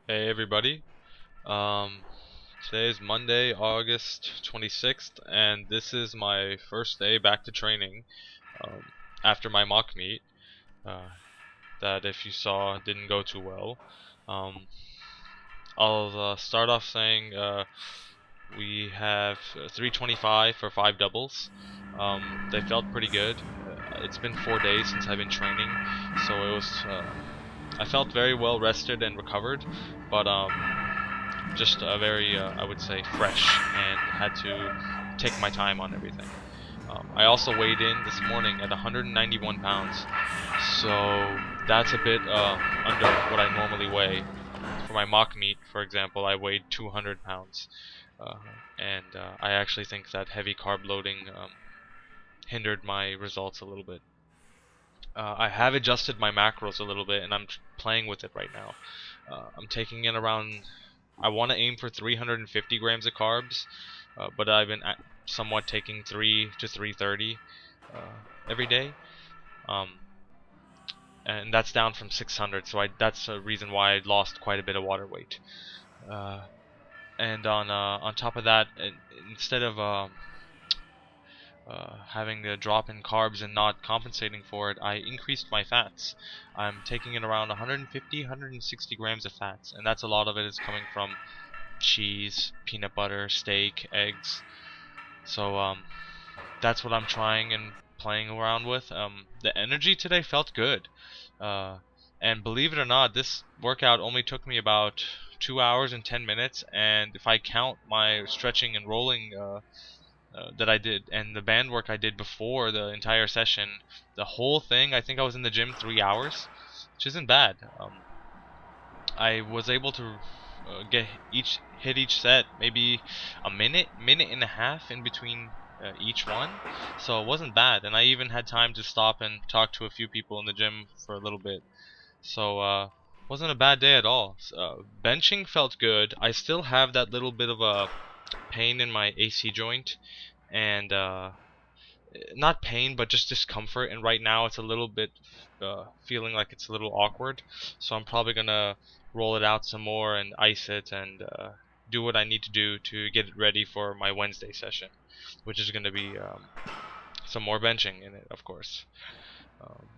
Hey everybody. Um, Today is Monday, August 26th, and this is my first day back to training um, after my mock meet. Uh, that, if you saw, didn't go too well. Um, I'll start off saying we have 325 for 5 doubles. They felt pretty good. It's been 4 days since I've been training, so it was. I felt very well rested and recovered, but just very, I would say, fresh, and had to take my time on everything. I also weighed in this morning at 191 pounds, so that's a bit under what I normally weigh. For my mock meet, for example, I weighed 200 pounds, uh, and I actually think that heavy carb loading hindered my results a little bit. I have adjusted my macros a little bit, and I'm playing with it right now. I'm taking in around. I want to aim for 350 grams of carbs, but I've been somewhat taking 3 to 330 every day, um, and that's down from 600. So that's a reason why I lost quite a bit of water weight. Uh, and on top of that, instead of having a drop in carbs and not compensating for it, I increased my fats. I'm taking in around 150, 160 grams of fats, and that's a lot of it is coming from cheese, peanut butter, steak, eggs. So that's what I'm trying and playing around with. The energy today felt good, uh, and believe it or not, this workout only took me about 2 hours and 10 minutes. And if I count my stretching and rolling that I did and the band work I did before the entire session, the whole thing, I think I was in the gym 3 hours, which isn't bad. I was able to hit each set maybe a minute and a half in between each one, so it wasn't bad. And I even had time to stop and talk to a few people in the gym for a little bit. So wasn't a bad day at all. Benching felt good. I still have that little bit of a pain in my AC joint, and not pain, but just discomfort. And right now, it's a little bit feeling like it's a little awkward. So I'm probably gonna roll it out some more and ice it and do what I need to do to get it ready for my Wednesday session, which is gonna be some more benching in it, of course.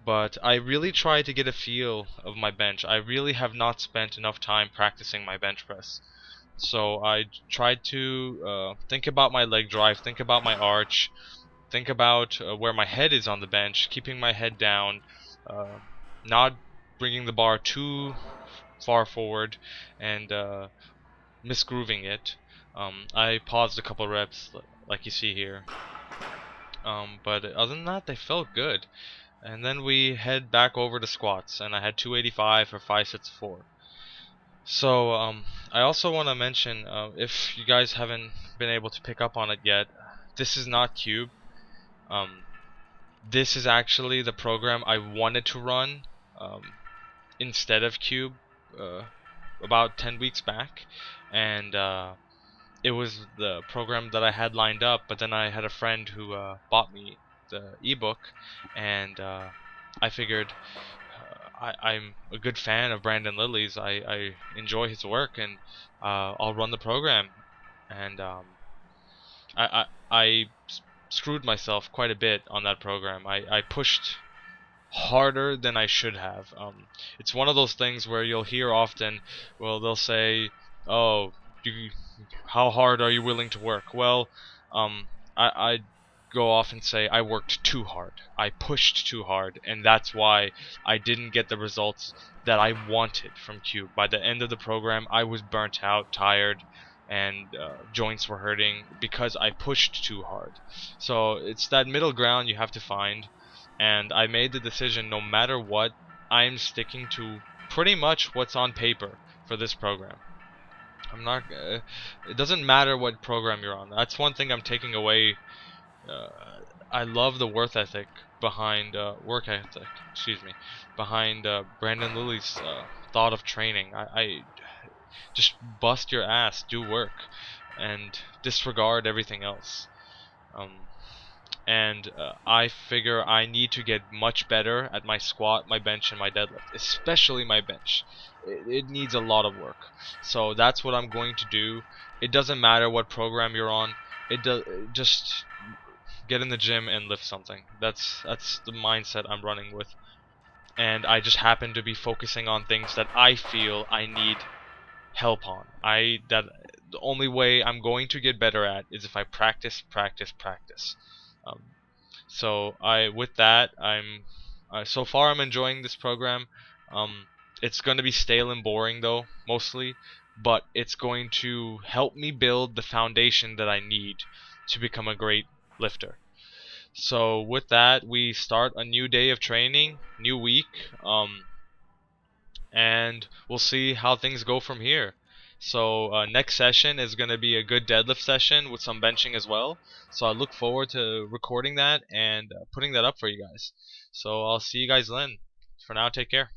But I really try to get a feel of my bench. I really have not spent enough time practicing my bench press. So I tried to think about my leg drive, think about my arch, think about where my head is on the bench, keeping my head down, uh, not bringing the bar too far forward, and misgrooving it. I paused a couple reps, like you see here. But other than that, they felt good. And then we head back over to squats, and I had 285 for 5 sets of 4. So I also want to mention, if you guys haven't been able to pick up on it yet, this is not Cube. Um, this is actually the program I wanted to run instead of Cube uh, about 10 weeks back, and it was the program that I had lined up. But then I had a friend who bought me the ebook, and I figured I'm a good fan of Brandon Lilly's. I enjoy his work, and I'll run the program. And I screwed myself quite a bit on that program. I pushed harder than I should have. It's one of those things where you'll hear often, well, they'll say, "Oh, you, how hard are you willing to work?" Well, I go off and say I worked too hard. I pushed too hard, and that's why I didn't get the results that I wanted from Cube. By the end of the program, I was burnt out, tired, and joints were hurting because I pushed too hard. So it's that middle ground you have to find, and I made the decision, no matter what, I'm sticking to pretty much what's on paper for this program. I'm not. It doesn't matter what program you're on. That's one thing I'm taking away. Uh, I love the work ethic. Excuse me, behind Brandon Lilly's thought of training. I just bust your ass, do work, and disregard everything else. Um, and I figure I need to get much better at my squat, my bench, and my deadlift, especially my bench. It needs a lot of work. So that's what I'm going to do. It doesn't matter what program you're on. Just get in the gym and lift something. That's the mindset I'm running with. And I just happen to be focusing on things that I feel I need help on. The only way I'm going to get better at is if I practice, practice, practice. Um, so with that, so far I'm enjoying this program. Um, it's going to be stale and boring though, mostly, but it's going to help me build the foundation that I need to become a great lifter. So with that, we start a new day of training, new week, and we'll see how things go from here. So next session is going to be a good deadlift session with some benching as well. So I look forward to recording that and putting that up for you guys. So I'll see you guys then. For now, take care.